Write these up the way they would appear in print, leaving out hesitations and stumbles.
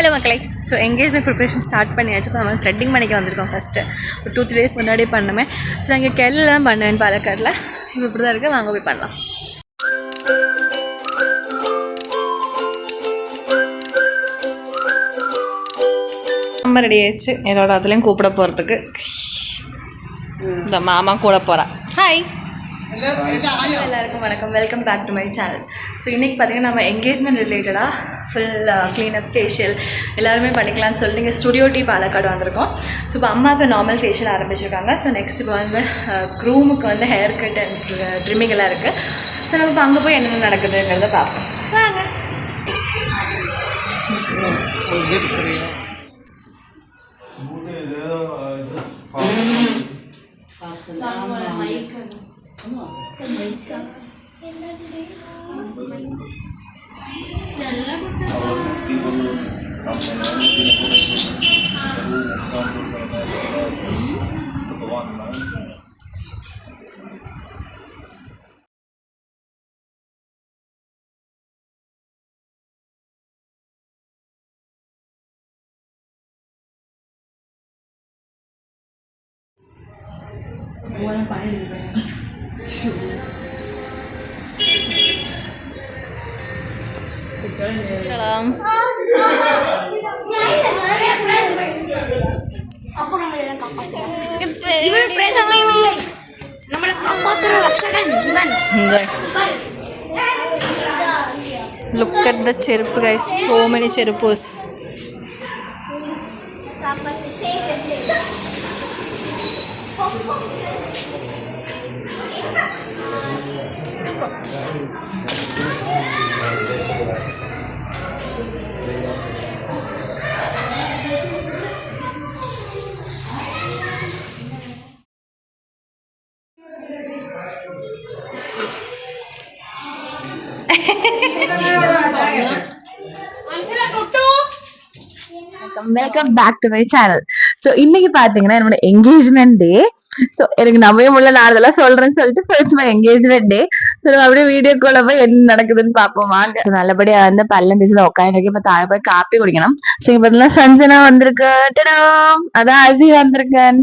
Hello மக்களே. So engagement preparation start பண்ணியாச்சு. இப்போ நம்ம த்ரெட்டிங் பண்ணிக்க வந்திருக்கோம். ஃபஸ்ட்டு ஒரு 2-3 days முன்னாடியே பண்ணுமே. ஸோ நான் இங்கே கெல்லில் தான் பண்ணுவேன் பாலக்காடில். இப்போ இப்படி தான் இருக்குது, வாங்க போய் பண்ணலாம். நம்ம ரெடி ஆயிடுச்சு. என்னோட அதுலேயும் கூப்பிட போகிறதுக்கு இந்த மாமா கூட போகிறான். ஹாய் எல்லாருக்கும் வணக்கம், welcome back to my channel. So இன்றைக்கி பார்த்திங்கன்னா நம்ம என்கேஜ்மெண்ட் ரிலேட்டடாக ஃபுல் க்ளீனப் ஃபேஷியல் எல்லாருமே பண்ணிக்கலாம்னு சொல்லி இங்கே ஸ்டுடியோ டீ பாலக்காடு வந்திருக்கோம். ஸோ இப்போ அம்மாவுக்கு நார்மல் ஃபேஷியல் ஆரம்பிச்சிருக்காங்க. ஸோ நெக்ஸ்ட் இப்போ வந்து க்ரூமுக்கு வந்து ஹேர் கட் அண்ட் ட்ரிம்மிங் எல்லாம் இருக்குது. ஸோ நம்ம இப்போ அங்கே போய் என்னென்ன நடக்குதுங்கிறத பார்ப்போம். வாங்க. Look at the cherpu guys, so many cherpus. Welcome back to my channel. So இன்னைக்கு பாத்தீங்கன்னா என்னோட என்கேஜ்மெண்ட் டே. ஸோ எனக்கு நம்பவே முடியல, நான் அதெல்லாம் சொல்றேன்னு சொல்லிட்டு போயிடுச்சு மை என்கேஜ்மெண்ட் டே. ஸோ அப்படியே வீடியோக்குள்ள போய் என்ன நடக்குதுன்னு பார்ப்போம் வாங்க. நல்லபடியா வந்து பல்லம் பேசுல உட்காந்துருக்கு. இப்ப தாழ போய் காப்பி குடிக்கணும். ஸோ இங்க பார்த்தீங்கன்னா சஞ்சனா வந்திருக்கு, அதான் அசி வந்திருக்கேன்,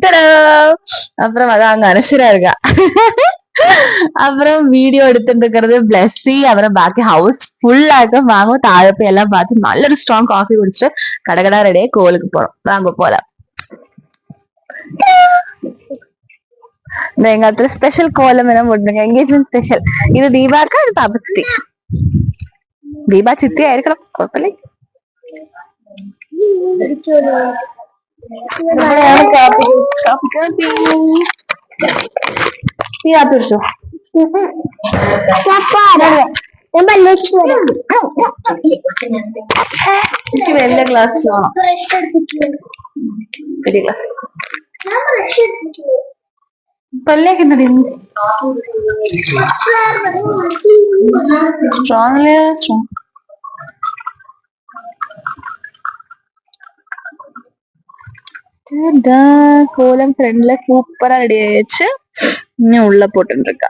அப்புறம் அதான் அங்க அனுஷரா இருக்கா, அப்புறம் வீடியோ எடுத்துட்டு இருக்கிறது பிளஸ்ஸி, அப்புறம் பாக்கி ஹவுஸ் ஃபுல்லா இருக்க. வாங்க தாழப்பு எல்லாம் பார்த்து நல்ல ஒரு ஸ்ட்ராங் காஃபி குடிச்சிட்டு கடகடா ரெடியா கோவிலுக்கு போறோம். வாங்க போலாம். எங்க இடத்துல ஸ்பெஷல் கோலம் எல்லாம் போட்டுருங்க, என்கேஜ்மெண்ட் ஸ்பெஷல். இது தீபாக்கா, இது பாப்பா சித்தி. தீபா சித்தியா இருக்கணும் குழப்பலை. വലിയ ഗ്ലാസ് വേണം, വലിയ ഗ്ലാസ്. പല്ലേക്ക് strong strong. கோலம் ஃப்ரெண்ட்ல சூப்பரா ரெடி ஆயிடுச்சு. இன்னும் உள்ள போட்டு இருக்கா.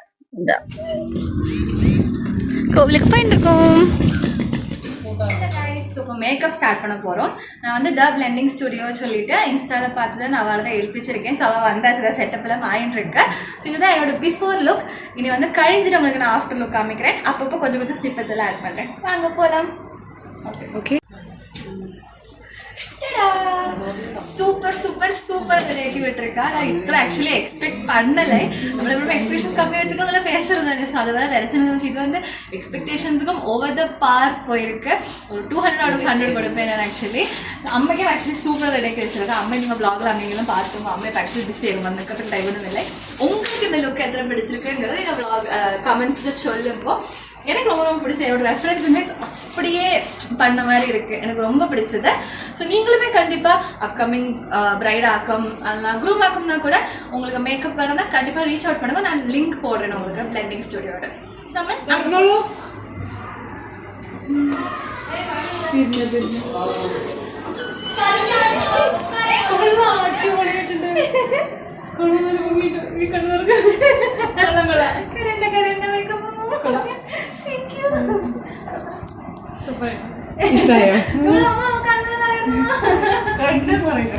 கோவிலுக்கு போயிட்டு இருக்கோம். இப்போ மேக்கப் ஸ்டார்ட் பண்ண போகிறோம். நான் வந்து த பிளெண்டிங் ஸ்டுடியோ சொல்லிட்டு இன்ஸ்டாவில் பார்த்து தான் நான் அவளை தான் எழுப்பிச்சிருக்கேன். ஸோ அவள் வந்தாச்சு தான் செட்டப்லாம் ஆயின்னு இருக்கேன். ஸோ இதுதான் என்னோட பிஃபோர் லுக். இனி வந்து கழிஞ்சிட்டு உங்களுக்கு நான் ஆஃப்டர் லுக் காமிக்கிறேன். அப்பப்போ கொஞ்சம் கொஞ்சம் ஸ்னிப்பெட்ஸ் எல்லாம் ஆட் பண்ணுறேன். வாங்க போகலாம். Okay. Super super super variety விட்டுருக்கா. நான் இதில் ஆக்சுவலி எக்ஸ்பெக்ட் பண்ணலை. நம்மள எப்பவுமே எக்ஸ்பெக்டேஷன்ஸ் கம்மி வச்சுக்கணும், அதெல்லாம் பேசுறது தானே. ஸோ அதை வேறு விரைச்சின இது வந்து எக்ஸ்பெக்டேஷன்ஸுக்கும் ஓவர் த பார் போயிருக்கு. ஒரு 200 out of 100 கொடுப்பேன் நான். ஆக்சுவலி அம்மைக்கே ஆக்சுவலி சூப்பராக ரெடி வச்சிருக்கேன். அம்மை நீங்கள் ப்ளாகில் அங்கெல்லாம் பார்த்துக்கோங்க. அம்மை இப்போ ஆக்சுவலி பிஸி ஆகும், மேக்கப்புக்கு டைம் ஒன்றும் இல்லை. உங்களுக்கு இந்த லுக் எத்தனை பிடிச்சிருக்குங்கிறது எங்கள் ப்ளாக் கமெண்ட்ஸில் சொல்லுங்க. எனக்கு ரொம்ப ரொம்ப பிடிச்சது. என்னோட ரெஃபரன்ஸ் இமேஜ் அப்படியே பண்ண மாதிரி இருக்குது, எனக்கு ரொம்ப பிடிச்சது. ஸோ நீங்களுமே கண்டிப்பாக அப்கமிங் பிரைட் ஆக்கம் அதெல்லாம் குரூப் ஆக்கம்னா கூட உங்களுக்கு மேக்கப் வேணும்னா கண்டிப்பாக ரீச் அவுட் பண்ணுங்க. நான் லிங்க் போடுறேன் உங்களுக்கு பிளெண்டிங் ஸ்டுடியோட. ഇഷ്ടായോ? என்ன போறீங்க